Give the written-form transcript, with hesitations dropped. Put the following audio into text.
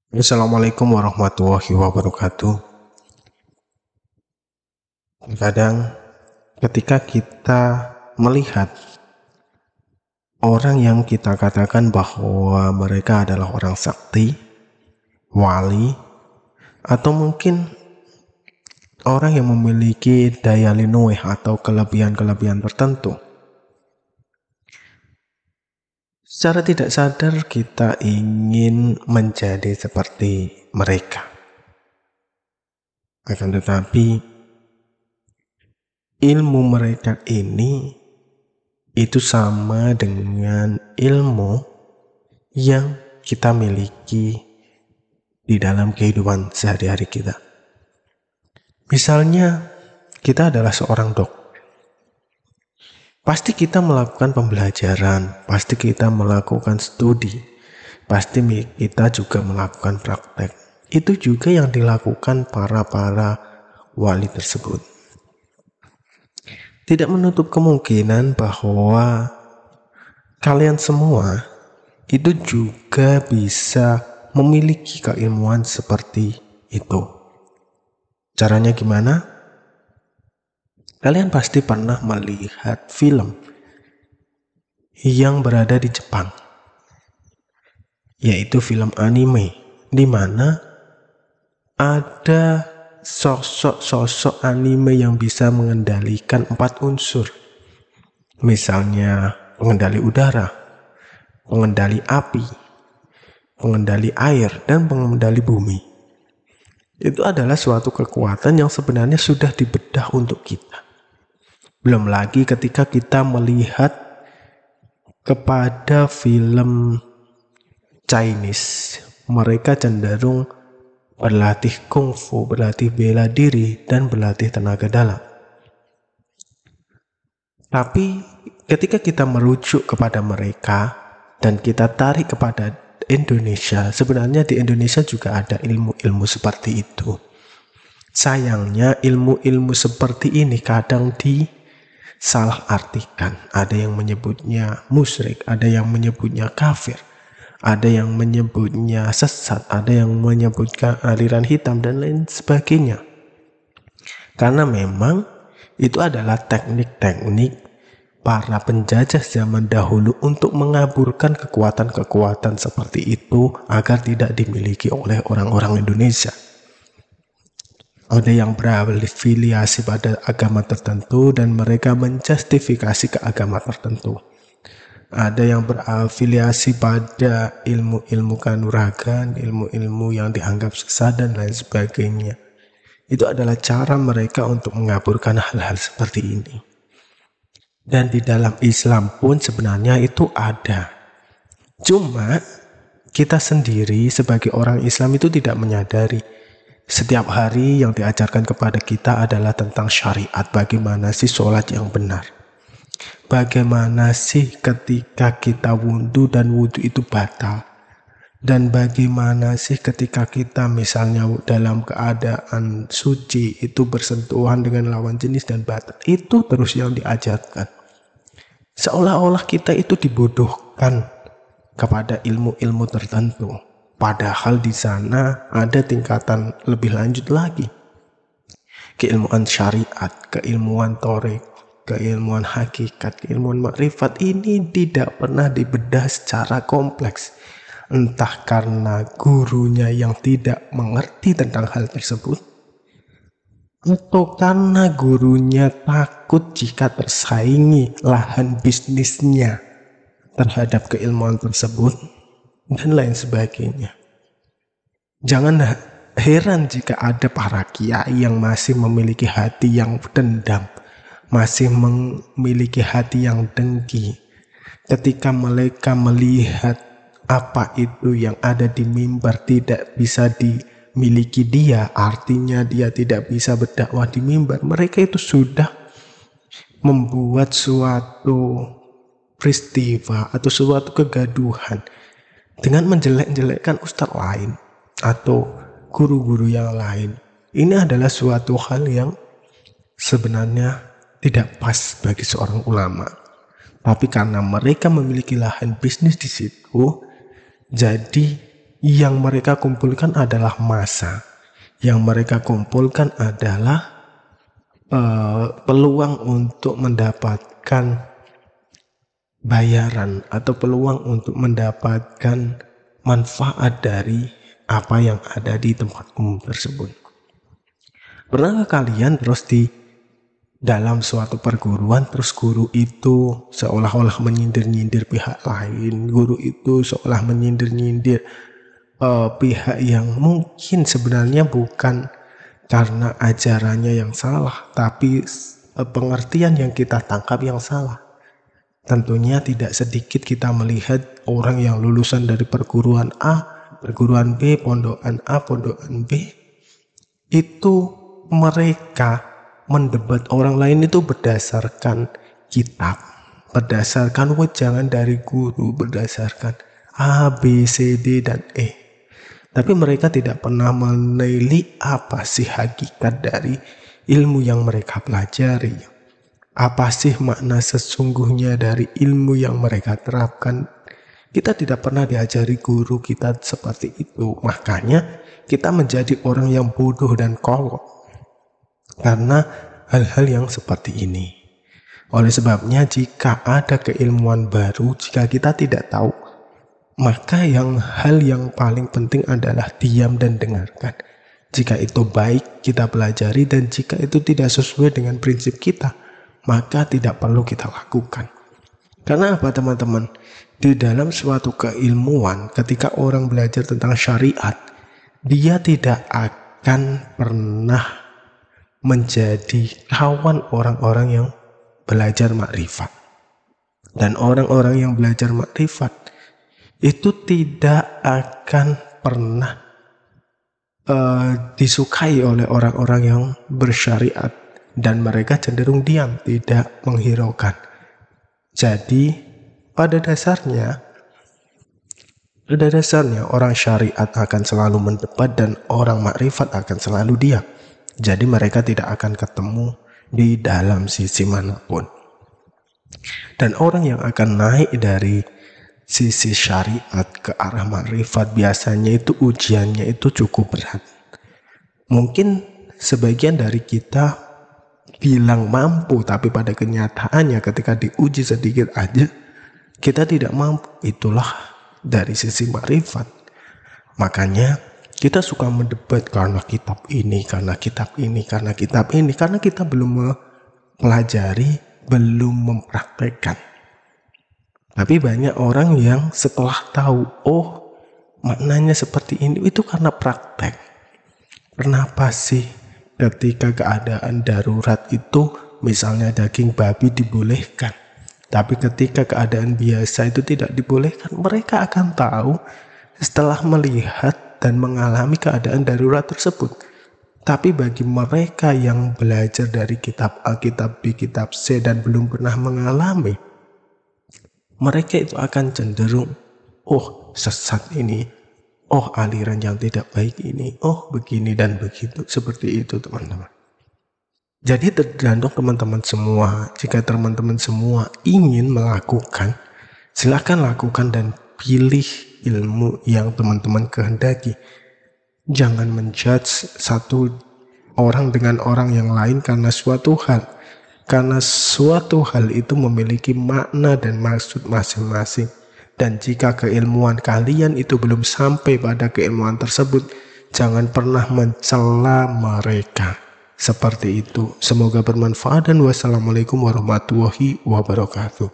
Assalamualaikum warahmatullahi wabarakatuh. Kadang ketika kita melihat orang yang kita katakan bahwa mereka adalah orang sakti, wali, atau mungkin orang yang memiliki daya linueh atau kelebihan-kelebihan tertentu, secara tidak sadar kita ingin menjadi seperti mereka. Akan tetapi ilmu mereka ini itu sama dengan ilmu yang kita miliki di dalam kehidupan sehari-hari kita. Misalnya, kita adalah seorang dokter. Pasti kita melakukan pembelajaran, pasti kita melakukan studi, pasti kita juga melakukan praktek. Itu juga yang dilakukan para wali tersebut. Tidak menutup kemungkinan bahwa kalian semua itu juga bisa memiliki keilmuan seperti itu. Caranya gimana? Kalian pasti pernah melihat film yang berada di Jepang, yaitu film anime, di mana ada sosok-sosok anime yang bisa mengendalikan 4 unsur. Misalnya pengendali udara, pengendali api, pengendali air, dan pengendali bumi. Itu adalah suatu kekuatan yang sebenarnya sudah dibedah untuk kita. Belum lagi ketika kita melihat kepada film Chinese, mereka cenderung berlatih kungfu, berlatih bela diri, dan berlatih tenaga dalam. Tapi ketika kita merujuk kepada mereka dan kita tarik kepada Indonesia, sebenarnya di Indonesia juga ada ilmu-ilmu seperti itu. Sayangnya ilmu-ilmu seperti ini kadang disalah artikan. Ada yang menyebutnya musyrik, ada yang menyebutnya kafir, ada yang menyebutnya sesat, ada yang menyebutkan aliran hitam, dan lain sebagainya. Karena memang itu adalah teknik-teknik para penjajah zaman dahulu untuk mengaburkan kekuatan-kekuatan seperti itu agar tidak dimiliki oleh orang-orang Indonesia. Ada yang berafiliasi pada agama tertentu dan mereka menjustifikasi ke agama tertentu. Ada yang berafiliasi pada ilmu-ilmu kanuragan, ilmu-ilmu yang dianggap sesat, dan lain sebagainya. Itu adalah cara mereka untuk mengaburkan hal-hal seperti ini. Dan di dalam Islam pun sebenarnya itu ada. Cuma kita sendiri sebagai orang Islam itu tidak menyadari. Setiap hari yang diajarkan kepada kita adalah tentang syariat. Bagaimana sih sholat yang benar? Bagaimana sih ketika kita wudhu dan wudhu itu batal? Dan bagaimana sih ketika kita misalnya dalam keadaan suci itu bersentuhan dengan lawan jenis dan batal? Itu terus yang diajarkan. Seolah-olah kita itu dibodohkan kepada ilmu-ilmu tertentu. Padahal di sana ada tingkatan lebih lanjut lagi. Keilmuan syariat, keilmuan torek, keilmuan hakikat, keilmuan makrifat ini tidak pernah dibedah secara kompleks. Entah karena gurunya yang tidak mengerti tentang hal tersebut, atau karena gurunya takut jika tersaingi lahan bisnisnya terhadap keilmuan tersebut, dan lain sebagainya. Jangan heran jika ada para kiai yang masih memiliki hati yang dendam, masih memiliki hati yang dengki. Ketika mereka melihat apa itu yang ada di mimbar tidak bisa dimiliki dia, artinya dia tidak bisa berdakwah di mimbar, mereka itu sudah membuat suatu peristiwa atau suatu kegaduhan dengan menjelek-jelekkan ustadz lain atau guru-guru yang lain. Ini adalah suatu hal yang sebenarnya tidak pas bagi seorang ulama. Tapi karena mereka memiliki lahan bisnis di situ, jadi Yang mereka kumpulkan adalah massa. Yang mereka kumpulkan adalah peluang untuk mendapatkan bayaran atau peluang untuk mendapatkan manfaat dari apa yang ada di tempat umum tersebut. Pernahkah kalian terus di dalam suatu perguruan, terus guru itu seolah-olah menyindir-nyindir pihak lain, guru itu seolah menyindir-nyindir pihak yang mungkin sebenarnya bukan karena ajarannya yang salah, tapi pengertian yang kita tangkap yang salah. Tentunya tidak sedikit kita melihat orang yang lulusan dari perguruan A, perguruan B, pondokan A, pondokan B, itu mereka mendebat orang lain itu berdasarkan kitab, berdasarkan wejangan dari guru, berdasarkan A, B, C, D, dan E. Tapi mereka tidak pernah meneliti apa sih hakikat dari ilmu yang mereka pelajari. Apa sih makna sesungguhnya dari ilmu yang mereka terapkan. Kita tidak pernah diajari guru kita seperti itu. Makanya kita menjadi orang yang bodoh dan kolot karena hal-hal yang seperti ini. Oleh sebabnya jika ada keilmuan baru, jika kita tidak tahu, maka hal yang paling penting adalah diam dan dengarkan. Jika itu baik, kita pelajari, dan jika itu tidak sesuai dengan prinsip kita, maka tidak perlu kita lakukan. Karena apa teman-teman? Di dalam suatu keilmuan, ketika orang belajar tentang syariat, dia tidak akan pernah menjadi kawan orang-orang yang belajar makrifat. Dan orang-orang yang belajar makrifat itu tidak akan pernah disukai oleh orang-orang yang bersyariat, dan mereka cenderung diam, tidak menghiraukan. Jadi pada dasarnya orang syariat akan selalu mendebat dan orang makrifat akan selalu diam. Jadi mereka tidak akan ketemu di dalam sisi manapun. Dan orang yang akan naik dari sisi syariat ke arah makrifat biasanya itu ujiannya itu cukup berat. Mungkin sebagian dari kita bilang mampu, tapi pada kenyataannya ketika diuji sedikit aja kita tidak mampu. Itulah dari sisi makrifat. Makanya kita suka mendebat karena kitab ini, karena kitab ini, karena kitab ini, karena kita belum mempelajari, belum mempraktekkan. Tapi banyak orang yang setelah tahu, oh maknanya seperti ini, itu karena praktek. Kenapa sih ketika keadaan darurat itu misalnya daging babi dibolehkan, tapi ketika keadaan biasa itu tidak dibolehkan? Mereka akan tahu setelah melihat dan mengalami keadaan darurat tersebut. Tapi bagi mereka yang belajar dari kitab A, kitab B, kitab C dan belum pernah mengalami, mereka itu akan cenderung, oh sesat ini, oh aliran yang tidak baik ini, oh begini dan begitu. Seperti itu teman-teman. Jadi tergantung teman-teman semua. Jika teman-teman semua ingin melakukan, silakan lakukan dan pilih ilmu yang teman-teman kehendaki. Jangan menjudge satu orang dengan orang yang lain karena suatu hal. Karena suatu hal itu memiliki makna dan maksud masing-masing. Dan jika keilmuan kalian itu belum sampai pada keilmuan tersebut, jangan pernah mencela mereka. Seperti itu. Semoga bermanfaat dan wassalamualaikum warahmatullahi wabarakatuh.